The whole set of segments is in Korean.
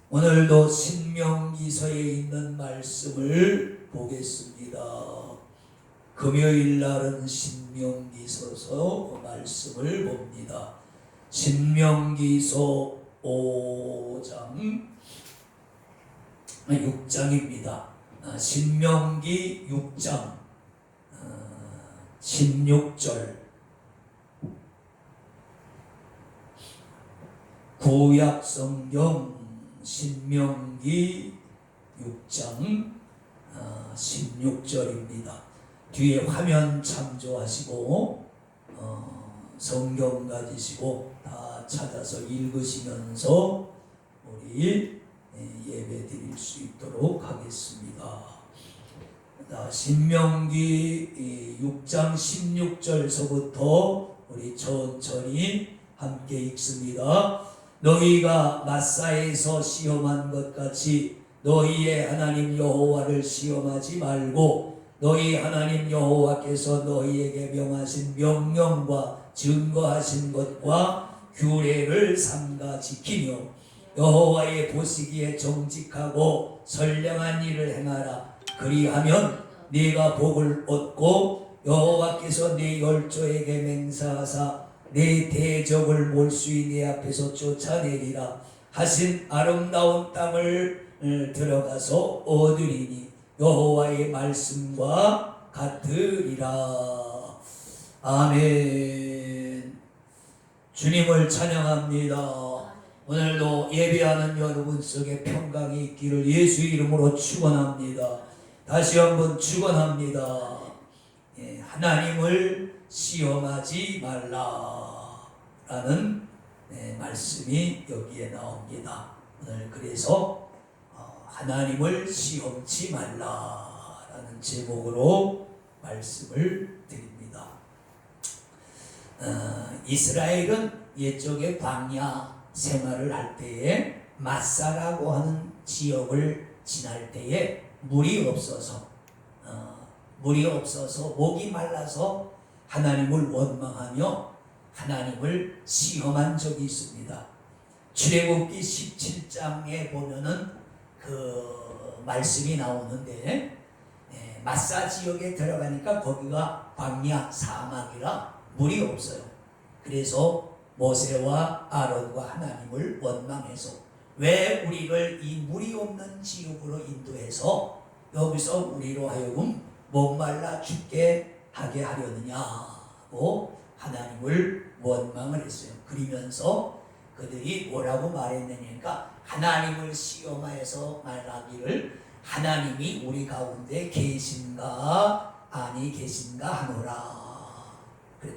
오늘도 신명기서에 있는 말씀을 보겠습니다. 금요일 날은 신명기서서 말씀을 봅니다. 신명기서 5장 6장입니다. 신명기 6장 16절 구약성경 신명기 6장 16절입니다. 뒤에 화면 참조하시고 성경 가지시고 다 찾아서 읽으시면서 우리 예배 드릴 수 있도록 하겠습니다. 신명기 6장 16절서부터 우리 천천히 함께 읽습니다. 너희가 마사에서 시험한 것 같이 너희의 하나님 여호와를 시험하지 말고 너희 하나님 여호와께서 너희에게 명하신 명령과 증거하신 것과 규례를 삼가 지키며 여호와의 보시기에 정직하고 선량한 일을 행하라. 그리하면 네가 복을 얻고 여호와께서 네 열조에게 맹세하사 내 대적을 몰수히 내 앞에서 쫓아내리라 하신 아름다운 땅을 들어가서 얻으리니 여호와의 말씀과 같으리라. 아멘. 주님을 찬양합니다. 오늘도 예배하는 여러분 속에 평강이 있기를 예수 이름으로 축원합니다. 다시 한번 축원합니다. 하나님을 시험하지 말라라는 말씀이 여기에 나옵니다. 오늘 그래서 하나님을 시험치 말라라는 제목으로 말씀을 드립니다. 이스라엘은 옛적에 광야 생활을 할 때에 마사라고 하는 지역을 지날 때에 물이 없어서 목이 말라서 하나님을 원망하며 하나님을 시험한 적이 있습니다. 출애굽기 17장에 보면은 그 말씀이 나오는데 마사 지역에 들어가니까 거기가 광야 사막이라 물이 없어요. 그래서 모세와 아론과 하나님을 원망해서 왜 우리를 이 물이 없는 지역으로 인도해서 여기서 우리로 하여금 목말라 죽게 하게 하려느냐고 하나님을 원망을 했어요. 그러면서 그들이 뭐라고 말했느냐니까 하나님을 시험하여서 말하기를 하나님이 우리 가운데 계신가 아니 계신가 하노라. 그래.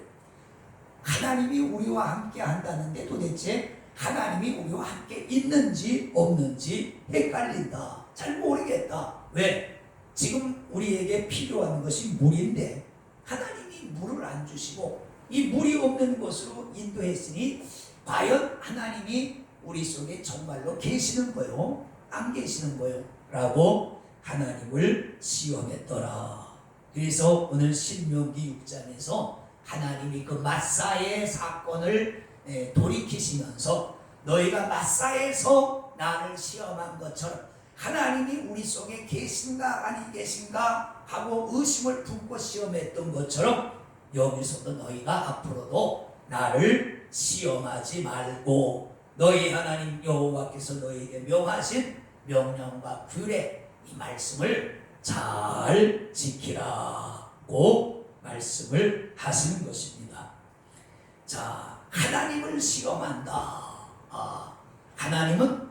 하나님이 우리와 함께 한다는데 도대체 하나님이 우리와 함께 있는지 없는지 헷갈린다. 잘 모르겠다. 왜? 지금 우리에게 필요한 것이 물인데 하나님이 물을 안 주시고 이 물이 없는 곳으로 인도했으니 과연 하나님이 우리 속에 정말로 계시는 거요? 안 계시는 거요? 라고 하나님을 시험했더라. 그래서 오늘 신명기 6장에서 하나님이 그 마사의 사건을 돌이키시면서 너희가 마사에서 나를 시험한 것처럼 하나님이 우리 속에 계신가 아니 계신가 하고 의심을 품고 시험했던 것처럼 여기서도 너희가 앞으로도 나를 시험하지 말고 너희 하나님 여호와께서 너희에게 명하신 명령과 규례 이 말씀을 잘 지키라고 말씀을 하시는 것입니다. 자, 하나님을 시험한다. 하나님은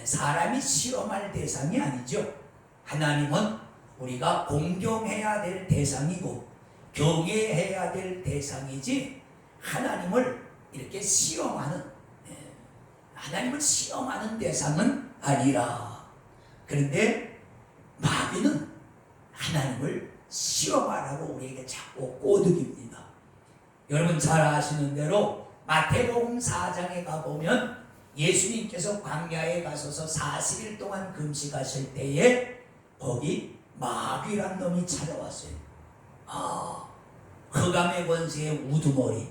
사람이 시험할 대상이 아니죠. 하나님은 우리가 공경해야 될 대상이고 경외해야 될 대상이지 하나님을 이렇게 시험하는 하나님을 시험하는 대상은 아니라. 그런데 마귀는 하나님을 시험하라고 우리에게 자꾸 꼬드깁니다. 여러분 잘 아시는 대로 마태복음 4장에 가보면 예수님께서 광야에 가셔서 40일 동안 금식하실 때에 거기 마귀란 놈이 찾아왔어요. 흑암의 권세의 우두머리,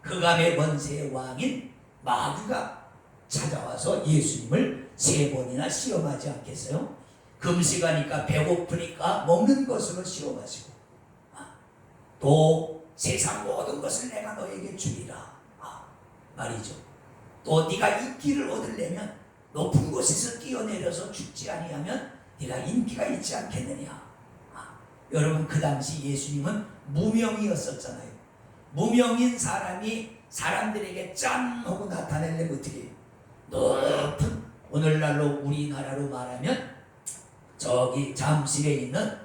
흑암의 권세의 왕인 마귀가 찾아와서 예수님을 3번이나 시험하지 않겠어요? 금식하니까 배고프니까 먹는 것으로 시험하시고, 또 세상 모든 것을 내가 너에게 주리라 말이죠. 또 네가 인기를 얻으려면 높은 곳에서 뛰어내려서 죽지 아니하면 네가 인기가 있지 않겠느냐. 여러분, 그 당시 예수님은 무명이었었잖아요. 무명인 사람이 사람들에게 짠 하고 나타내려면 어떻게 해요? 높은, 오늘날로 우리나라로 말하면 저기 잠실에 있는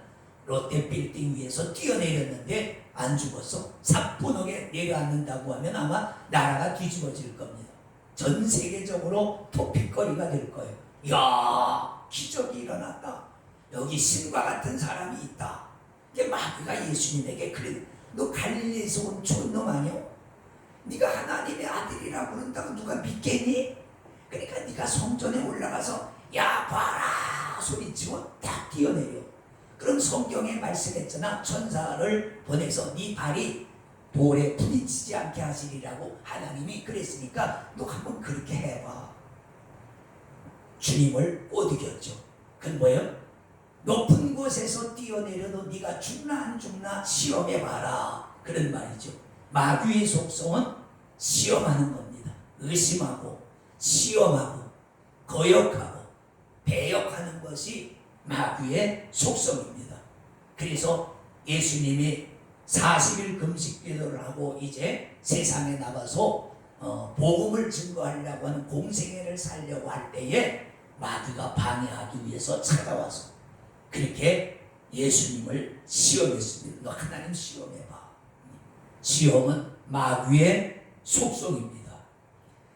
롯데 빌딩 위에서 뛰어내렸는데 안 죽었어. 사뿐하게 내려앉는다고 하면 아마 나라가 뒤집어질 겁니다. 전 세계적으로 토픽거리가 될 거예요. 이야, 기적이 일어났다. 여기 신과 같은 사람이 있다. 이게 마귀가 예수님에게 그래, 너 갈릴리에서 온 좋은 놈 아니야? 네가 하나님의 아들이라고 그런다고 누가 믿겠니? 그러니까 네가 성전에 올라가서 야 봐라 소리치고 딱 뛰어내려. 그럼 성경에 말씀했잖아. 천사를 보내서 네 발이 돌에 부딪히지 않게 하시리라고 하나님이 그랬으니까 너 한번 그렇게 해봐. 주님을 꼬드겼죠. 그건 뭐예요? 높은 곳에서 뛰어내려도 네가 죽나 안 죽나 시험해봐라. 그런 말이죠. 마귀의 속성은 시험하는 겁니다. 의심하고 시험하고 거역하고 배역하는 것이 마귀의 속성입니다. 그래서 예수님이 40일 금식 기도를 하고 이제 세상에 나가서 복음을 증거하려고 하는 공생애를 살려고 할 때에 마귀가 방해하기 위해서 찾아와서 그렇게 예수님을 시험했습니다. 너 하나님 시험해봐. 시험은 마귀의 속성입니다.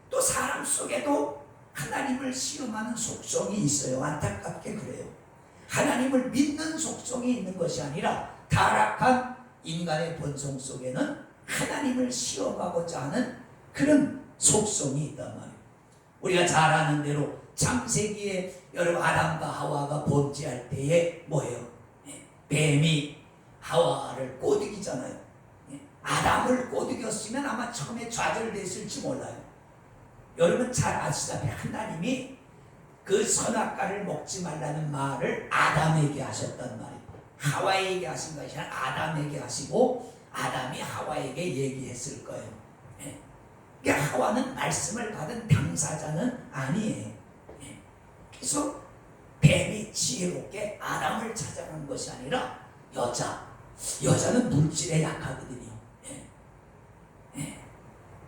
또 사람 속에도 하나님을 시험하는 속성이 있어요. 안타깝게 그래요. 하나님을 믿는 속성이 있는 것이 아니라 타락한 인간의 본성 속에는 하나님을 시험하고자 하는 그런 속성이 있단 말이에요. 우리가 잘 아는 대로 창세기에 여러분 아담과 하와가 범죄할 때에 뭐예요? 뱀이 하와를 꼬드기잖아요. 아담을 꼬드겼으면 아마 처음에 좌절됐을지 몰라요. 여러분 잘 아시다시피 하나님이 그 선악과를 먹지 말라는 말을 아담에게 하셨단 말이에요. 하와에게 하신 것이 아니라 아담에게 하시고 아담이 하와에게 얘기했을 거예요. 그러니까 하와는 말씀을 받은 당사자는 아니에요. 그래서 뱀이 지혜롭게 아담을 찾아간 것이 아니라 여자는 물질에 약하거든요.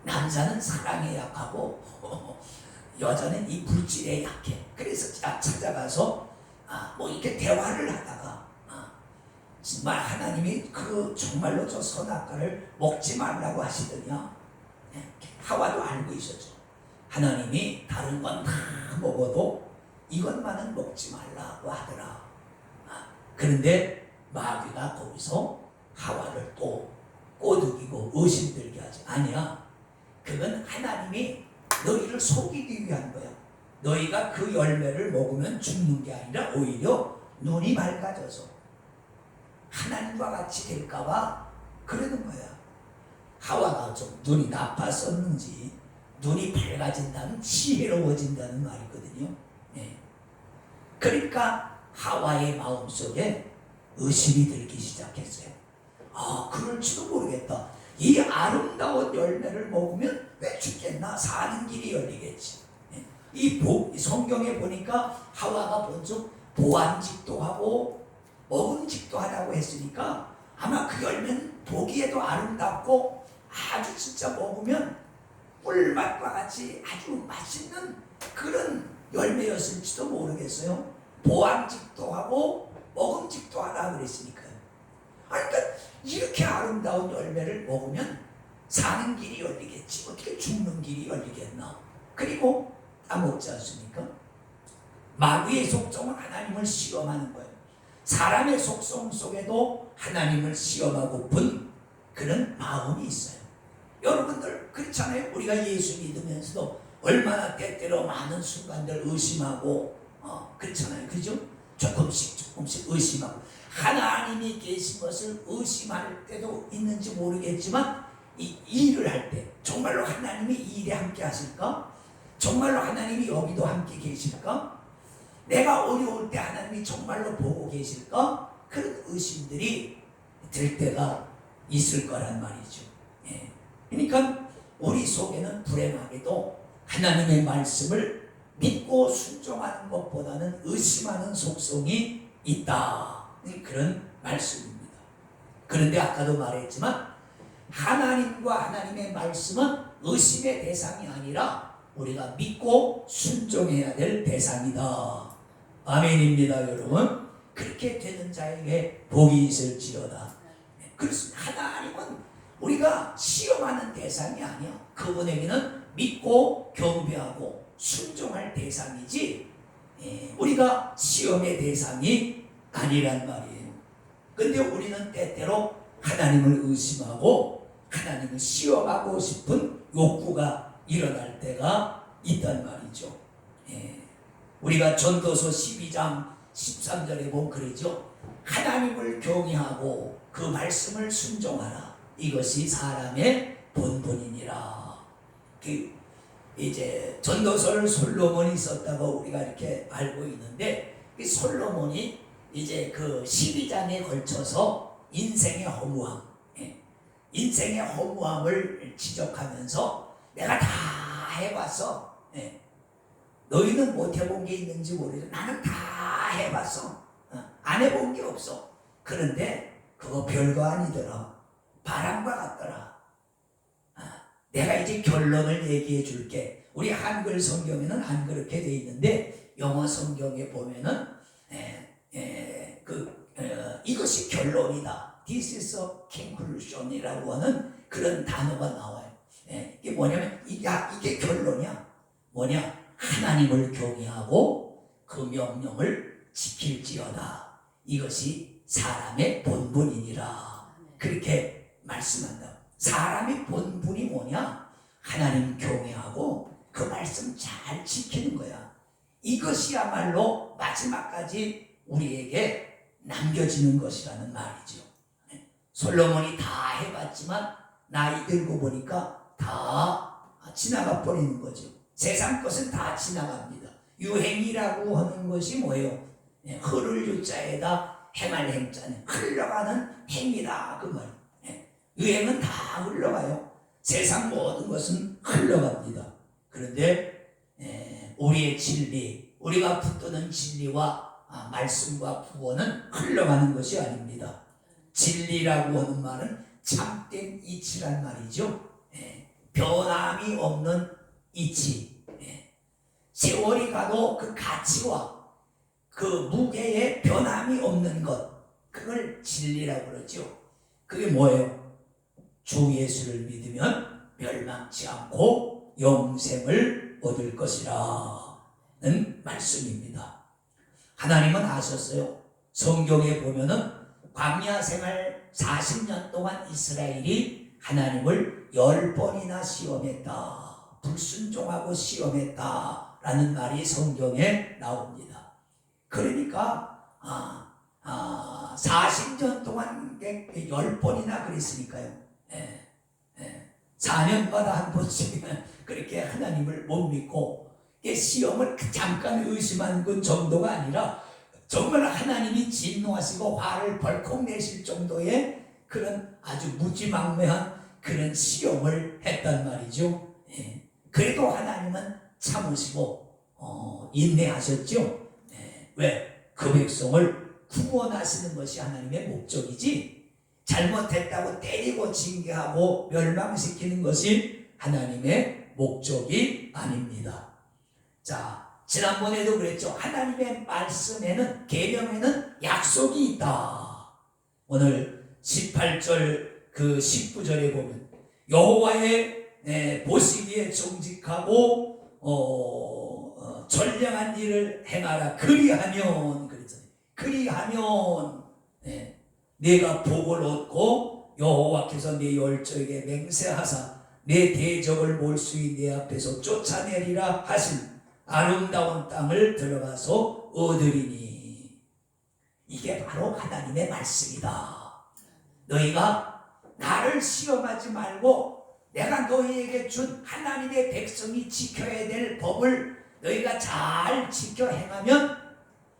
남자는 사랑에 약하고 여자는 이 물질에 약해. 그래서 찾아가서 뭐 이렇게 대화를 하다가 정말 하나님이 그 정말로 저 선악과를 먹지 말라고 하시더냐. 하와도 알고 있었죠. 하나님이 다른 건 다 먹어도 이것만은 먹지 말라고 하더라. 그런데 마귀가 거기서 하와를 또 꼬드기고 의심들게 하지. 아니야. 그건 하나님이 너희를 속이기 위한 거야. 너희가 그 열매를 먹으면 죽는 게 아니라 오히려 눈이 밝아져서 하나님과 같이 될까봐 그러는 거야. 하와가 좀 눈이 나빴었는지 눈이 밝아진다는 지혜로워진다는 말이거든요. 그러니까 하와의 마음속에 의심이 들기 시작했어요. 그럴지도 모르겠다. 이 아름다운 열매를 먹으면 왜 죽겠나? 사는 길이 열리겠지. 이 성경에 보니까 하와가 먼저 보암직도 하고 먹음직도 하다고 했으니까 아마 그 열매는 보기에도 아름답고 아주 진짜 먹으면 꿀맛과 같이 아주 맛있는 그런 열매였을지도 모르겠어요. 보암직도 하고 먹음직도 하다 그랬으니까요. 그러니까 이렇게 아름다운 열매를 먹으면 사는 길이 열리겠지. 어떻게 죽는 길이 열리겠나. 그리고 따먹지 않습니까? 마귀의 속성은 하나님을 시험하는 거예요. 사람의 속성 속에도 하나님을 시험하고픈 그런 마음이 있어요. 여러분들 그렇잖아요. 우리가 예수 믿으면서도 얼마나 때때로 많은 순간들 의심하고 그렇잖아요. 그죠? 조금씩 의심하고 하나님이 계신 것을 의심할 때도 있는지 모르겠지만 이 일을 할 때 정말로 하나님이 이 일에 함께 하실까? 정말로 하나님이 여기도 함께 계실까? 내가 어려울 때 하나님이 정말로 보고 계실까? 그런 의심들이 들 때가 있을 거란 말이죠. 예. 그러니까 우리 속에는 불행하게도 하나님의 말씀을 믿고 순종하는 것보다는 의심하는 속성이 있다. 그런 말씀입니다. 그런데 아까도 말했지만 하나님과 하나님의 말씀은 의심의 대상이 아니라 우리가 믿고 순종해야 될 대상이다. 아멘입니다, 여러분. 그렇게 되는 자에게 복이 있을지어다. 그렇습니다. 하나님은 우리가 시험하는 대상이 아니야. 그분에게는 믿고 경배하고 순종할 대상이지 우리가 시험의 대상이 아니란 말이에요. 근데 우리는 때때로 하나님을 의심하고 하나님을 시험하고 싶은 욕구가 일어날 때가 있단 말이죠. 우리가 전도서 12장 13절에 보면 그러죠. 하나님을 경외하고 그 말씀을 순종하라. 이것이 사람의 본분이니라. 이제 전도서를 솔로몬이 썼다고 우리가 이렇게 알고 있는데, 이 솔로몬이 이제 그 12장에 걸쳐서 인생의 허무함, 인생의 허무함을 지적하면서 내가 다 해봤어. 너희는 못 해본 게 있는지 모르겠어. 나는 다 해봤어. 안 해본 게 없어. 그런데 그거 별거 아니더라. 바람과 같더라. 내가 이제 결론을 얘기해 줄게. 우리 한글 성경에는 안 그렇게 돼 있는데 영어 성경에 보면은 이것이 결론이다. This is a conclusion이라고 하는 그런 단어가 나와요. 이게 뭐냐면 이게 결론이야. 뭐냐? 하나님을 경외하고 그 명령을 지킬지어다. 이것이 사람의 본분이니라. 그렇게 말씀한다. 사람의 본분이 뭐냐? 하나님 경외하고 그 말씀 잘 지키는 거야. 이것이야말로 마지막까지 우리에게 남겨지는 것이라는 말이죠. 솔로몬이 다 해봤지만 나이 들고 보니까 다 지나가 버리는 거죠. 세상 것은 다 지나갑니다. 유행이라고 하는 것이 뭐예요? 흐를 유자에다 행할 행자는 흘러가는 행이다. 그 말. 유행은 다 흘러가요. 세상 모든 것은 흘러갑니다. 그런데 우리의 진리, 우리가 붙드는 진리와 말씀과 구원은 흘러가는 것이 아닙니다. 진리라고 하는 말은 참된 이치란 말이죠. 변함이 없는 이치. 세월이 가도 그 가치와 그 무게에 변함이 없는 것, 그걸 진리라고 그러죠. 그게 뭐예요? 주 예수를 믿으면 멸망치 않고 영생을 얻을 것이라는 말씀입니다. 하나님은 아셨어요. 성경에 보면은 광야 생활 40년 동안 이스라엘이 하나님을 10번이나 시험했다. 불순종하고 시험했다 라는 말이 성경에 나옵니다. 그러니까 40년 동안 10번이나 그랬으니까요. 4년마다 한 번씩 그렇게 하나님을 못 믿고 시험을 잠깐 의심한 그 정도가 아니라 정말 하나님이 진노하시고 화를 벌컥 내실 정도의 그런 아주 무지막지한 그런 시험을 했단 말이죠. 그래도 하나님은 참으시고 인내하셨죠. 왜? 그 백성을 구원하시는 것이 하나님의 목적이지, 잘못했다고 때리고 징계하고 멸망시키는 것이 하나님의 목적이 아닙니다. 자, 지난번에도 그랬죠. 하나님의 말씀에는, 계명에는 약속이 있다. 오늘 18절 그 19절에 보면 여호와의 보시기에 정직하고 전량한 일을 행하라. 그리하면 그랬잖아요. 그리하면 내가 복을 얻고 여호와께서 내 열조에게 맹세하사 내 대적을 몰수히 내 앞에서 쫓아내리라 하신 아름다운 땅을 들어가서 얻으리니. 이게 바로 하나님의 말씀이다. 너희가 나를 시험하지 말고 내가 너희에게 준 하나님의 백성이 지켜야 될 법을 너희가 잘 지켜 행하면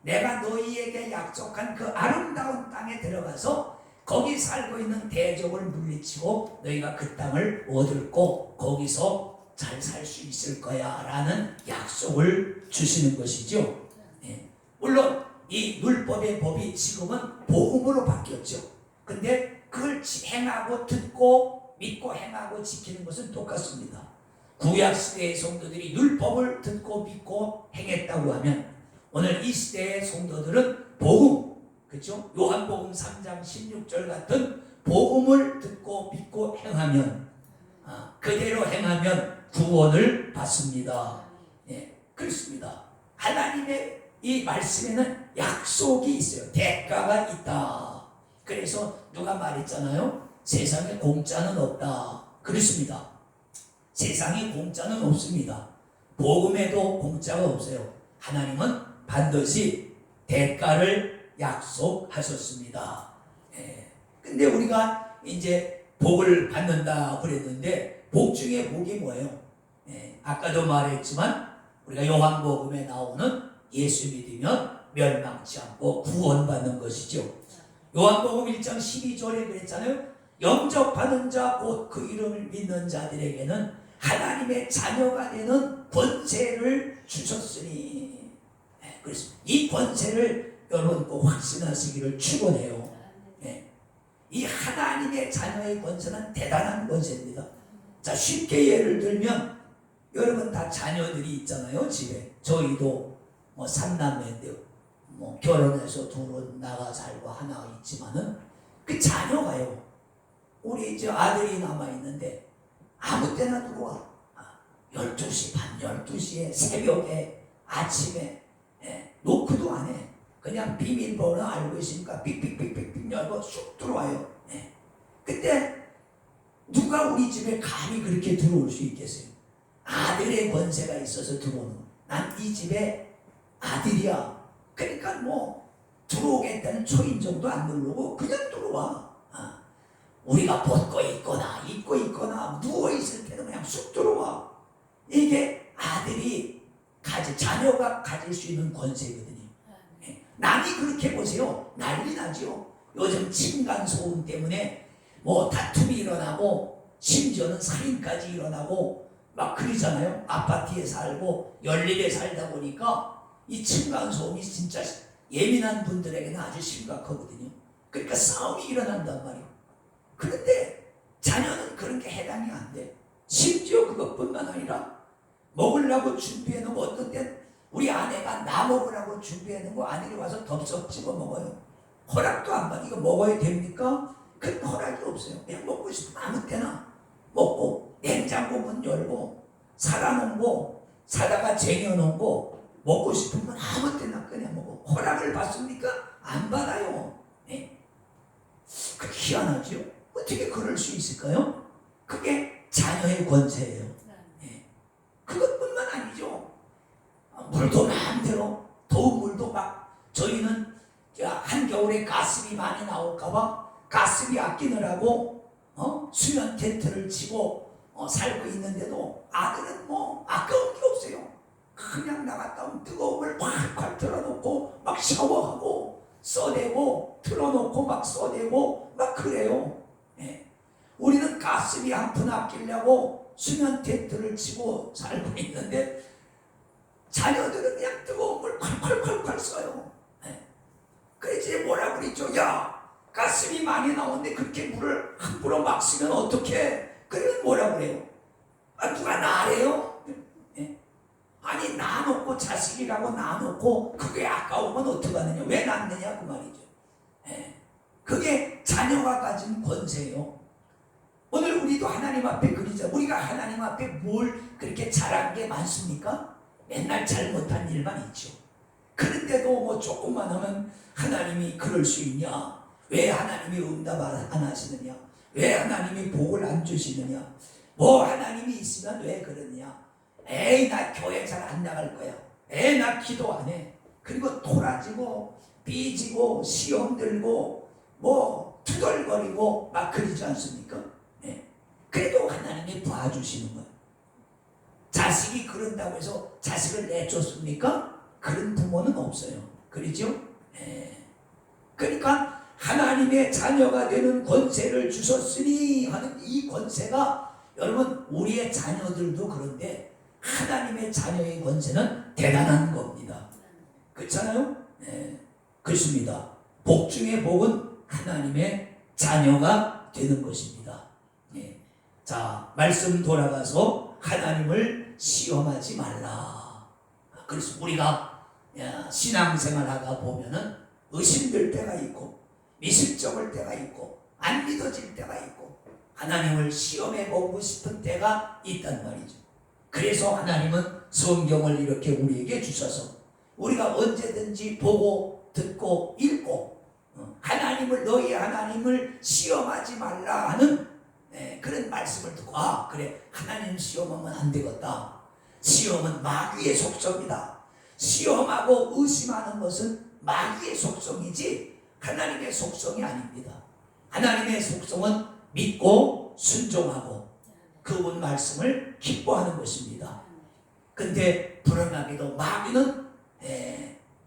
내가 너희에게 약속한 그 아름다운 땅에 들어가서 거기 살고 있는 대적을 물리치고 너희가 그 땅을 얻을고 거기서 잘 살 수 있을 거야 라는 약속을 주시는 것이죠. 물론 이 율법의 법이 지금은 복음으로 바뀌었죠. 근데 그걸 행하고 듣고 믿고 행하고 지키는 것은 똑같습니다. 구약시대의 성도들이 율법을 듣고 믿고 행했다고 하면 오늘 이 시대의 성도들은 복음, 그렇죠? 요한복음 3장 16절 같은 복음을 듣고 믿고 행하면 그대로 행하면 구원을 받습니다. 그렇습니다. 하나님의 이 말씀에는 약속이 있어요. 대가가 있다. 그래서 누가 말했잖아요. 세상에 공짜는 없다. 그렇습니다. 세상에 공짜는 없습니다. 복음에도 공짜가 없어요. 하나님은 반드시 대가를 약속하셨습니다. 근데 우리가 이제 복을 받는다 그랬는데 복 중에 복이 뭐예요? 아까도 말했지만 우리가 요한복음에 나오는 예수 믿으면 멸망치 않고 구원받는 것이죠. 요한복음 1장 12절에 그랬잖아요. 영접하는 자 곧 그 이름을 믿는 자들에게는 하나님의 자녀가 되는 권세를 주셨으니. 그래서 이 권세를 여러분 꼭 확신하시기를 축원해요. 이 하나님의 자녀의 권세는 대단한 권세입니다. 자, 쉽게 예를 들면 여러분 다 자녀들이 있잖아요. 집에 저희도 뭐 3남매인데 뭐 결혼해서 둘은 나가 살고 하나 있지만은 그 자녀가요. 우리 이제 아들이 남아있는데 아무 때나 들어와. 12시 반 12시에 새벽에 아침에 노크도 안 해. 그냥 비밀번호 알고 있으니까 삑삑삑삑 열고 쑥 들어와요. 근데 누가 우리 집에 감히 그렇게 들어올 수 있겠어요? 아들의 권세가 있어서 들어오는 거예요. 난 이 집에 아들이야. 그러니까 뭐 들어오겠다는 초인종도 안 누르고 그냥 들어와. 우리가 벗고 있거나 누워있을 때는 그냥 쑥 들어와. 이게 아들이 자녀가 가질 수 있는 권세거든요. 남이 그렇게 보세요. 난리 나죠. 요즘 층간소음 때문에 뭐 다툼이 일어나고 심지어는 살인까지 일어나고 막 그러잖아요. 아파트에 살고 연립에 살다 보니까 이 층간소음이 진짜 예민한 분들에게는 아주 심각하거든요. 그러니까 싸움이 일어난단 말이에요. 그런데 자녀는 그런 게 해당이 안 돼. 심지어 그것뿐만 아니라 먹으려고 준비해 놓은 거 어떤 때 우리 아내가 나 먹으라고 준비해 놓은 거 아들이 와서 덥석 집어 먹어요. 허락도 안 받아. 이거 먹어야 됩니까? 그 허락이 없어요. 그냥 먹고 싶으면 아무 때나 먹고 냉장고 문 열고 사다놓은 거 사다가 쟁여놓은 거 먹고 싶으면 아무 때나 그냥 먹어. 허락을 받습니까? 안 받아요. 그 희한하죠? 어떻게 그럴 수 있을까요? 그게 자녀의 권세예요. 그것뿐만 아니죠. 물도 마음대로 더운 물도 막 저희는 한겨울에 가습이 많이 나올까봐 가습이 아끼느라고 수면 텐트를 치고 살고 있는데도 아들은 뭐 아까운 게 없어요. 그냥 나갔다 오면 뜨거운 물 팍팍 틀어놓고 막 샤워하고 써대고 틀어놓고 막 써대고 막 그래요. 우리는 가스비 한 푼 아끼려고 수면 텐트를 치고 살고 있는데 자녀들은 그냥 뜨거운 물 콸콸콸콸 써요. 그래서 뭐라 그랬죠? 야, 가스비 많이 나오는데 그렇게 물을 함부로 막 쓰면 어떡해? 그러면 뭐라 그래요? 누가 나래요? 아니 놔놓고 자식이라고 놔놓고 그게 아까우면 어떡하느냐? 왜 낳느냐 그 말이죠. 그게 자녀가 가진 권세예요. 오늘 우리도 하나님 앞에 그러자. 우리가 하나님 앞에 뭘 그렇게 잘한 게 많습니까? 맨날 잘못한 일만 있죠. 그런데도 뭐 조금만 하면 하나님이 그럴 수 있냐? 왜 하나님이 응답 안 하시느냐? 왜 하나님이 복을 안 주시느냐? 뭐 하나님이 있으면 왜 그러느냐? 에이 나 교회 잘 안 나갈 거야. 에이 나 기도 안 해. 그리고 토라지고 삐지고 시험 들고 뭐 투덜거리고 막 그러지 않습니까? 그래도 하나님이 봐주시는 거예요. 자식이 그런다고 해서 자식을 내쫓습니까? 그런 부모는 없어요. 그렇죠? 그러니까 하나님의 자녀가 되는 권세를 주셨으니 하는 이 권세가 여러분 우리의 자녀들도 그런데 하나님의 자녀의 권세는 대단한 겁니다. 그렇잖아요? 그렇습니다. 복 중에 복은 하나님의 자녀가 되는 것입니다. 자, 말씀 돌아가서 하나님을 시험하지 말라. 그래서 우리가 신앙생활 하다 보면은 의심될 때가 있고 미심쩍을 때가 있고 안 믿어질 때가 있고 하나님을 시험해 보고 싶은 때가 있단 말이죠. 그래서 하나님은 성경을 이렇게 우리에게 주셔서 우리가 언제든지 보고 듣고 읽고 하나님을 너희 하나님을 시험하지 말라 하는 그런 말씀을 듣고 그래 하나님 시험하면 안 되겠다. 시험은 마귀의 속성이다. 시험하고 의심하는 것은 마귀의 속성이지 하나님의 속성이 아닙니다. 하나님의 속성은 믿고 순종하고 그분 말씀을 기뻐하는 것입니다. 근데 불행하게도 마귀는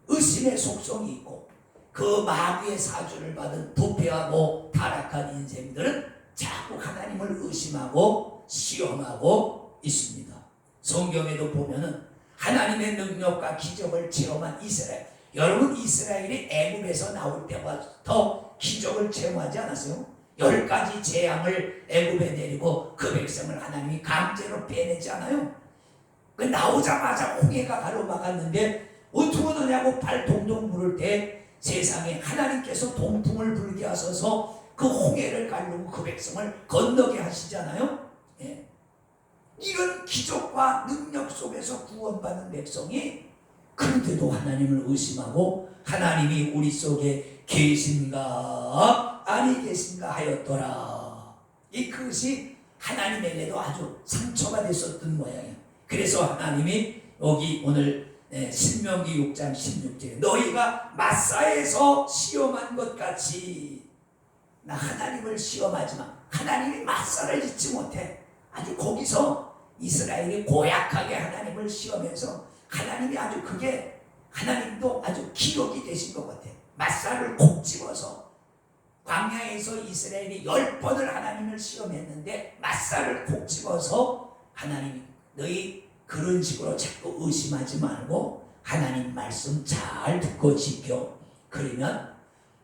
의심의 속성이 있고 그 마귀의 사주를 받은 부패하고 타락한 인생들은 자꾸 하나님을 의심하고 시험하고 있습니다. 성경에도 보면은 하나님의 능력과 기적을 체험한 이스라엘, 여러분 이스라엘이 애굽에서 나올 때부터 기적을 체험하지 않았어요? 10가지 재앙을 애굽에 내리고 그 백성을 하나님이 강제로 빼내지 않아요? 그 나오자마자 홍해가 가로막았는데 어떻게 하느냐고 발 동동 부를 때 세상에 하나님께서 동풍을 불게 하셔서 그 홍해를 가르고 그 백성을 건너게 하시잖아요. 이런 기적과 능력 속에서 구원받은 백성이 그런데도 하나님을 의심하고 하나님이 우리 속에 계신가 아니 계신가 하였더라. 그것이 하나님에게도 아주 상처가 됐었던 모양이에요. 그래서 하나님이 여기 오늘 신명기 6장 16절에 너희가 마사에서 시험한 것 같이 나 하나님을 시험하지만 하나님이 마사를 잊지 못해. 아주 거기서 이스라엘이 고약하게 하나님을 시험해서 하나님이 아주 그게 하나님도 아주 기록이 되신 것 같아. 마사를 콕 집어서 광야에서 이스라엘이 10번을 하나님을 시험했는데 마사를 콕 집어서 하나님이 너희 그런 식으로 자꾸 의심하지 말고 하나님 말씀 잘 듣고 지켜. 그러면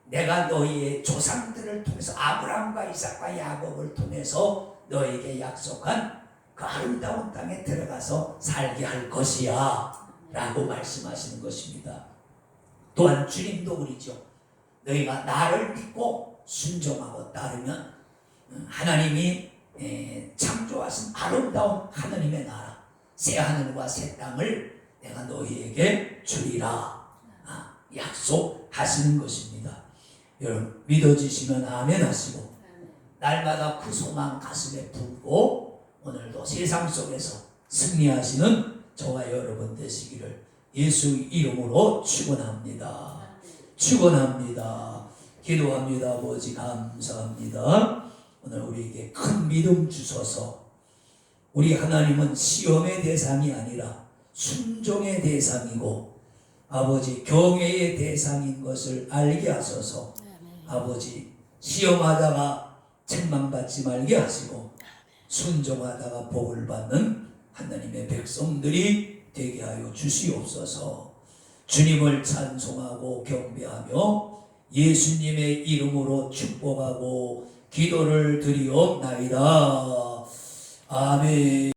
내가 너희의 조상들을 통해서 아브라함과 이삭과 야곱을 통해서 너에게 약속한 그 아름다운 땅에 들어가서 살게 할 것이야 라고 말씀하시는 것입니다. 또한 주님도 그러죠. 너희가 나를 믿고 순종하고 따르면 하나님이 창조하신 아름다운 하나님의 나라 새 하늘과 새 땅을 내가 너희에게 주리라 약속하시는 것입니다. 여러분 믿어지시면 아멘 하시고 날마다 그 소망 가슴에 품고 오늘도 세상 속에서 승리하시는 저와 여러분 되시기를 예수 이름으로 축원합니다. 축원합니다. 기도합니다. 아버지 감사합니다. 오늘 우리에게 큰 믿음 주셔서 우리 하나님은 시험의 대상이 아니라 순종의 대상이고 아버지 경외의 대상인 것을 알게 하셔서 아버지 시험하다가 책망받지 말게 하시고 순종하다가 복을 받는 하나님의 백성들이 되게 하여 주시옵소서. 주님을 찬송하고 경배하며 예수님의 이름으로 축복하고 기도를 드리옵나이다. 아멘.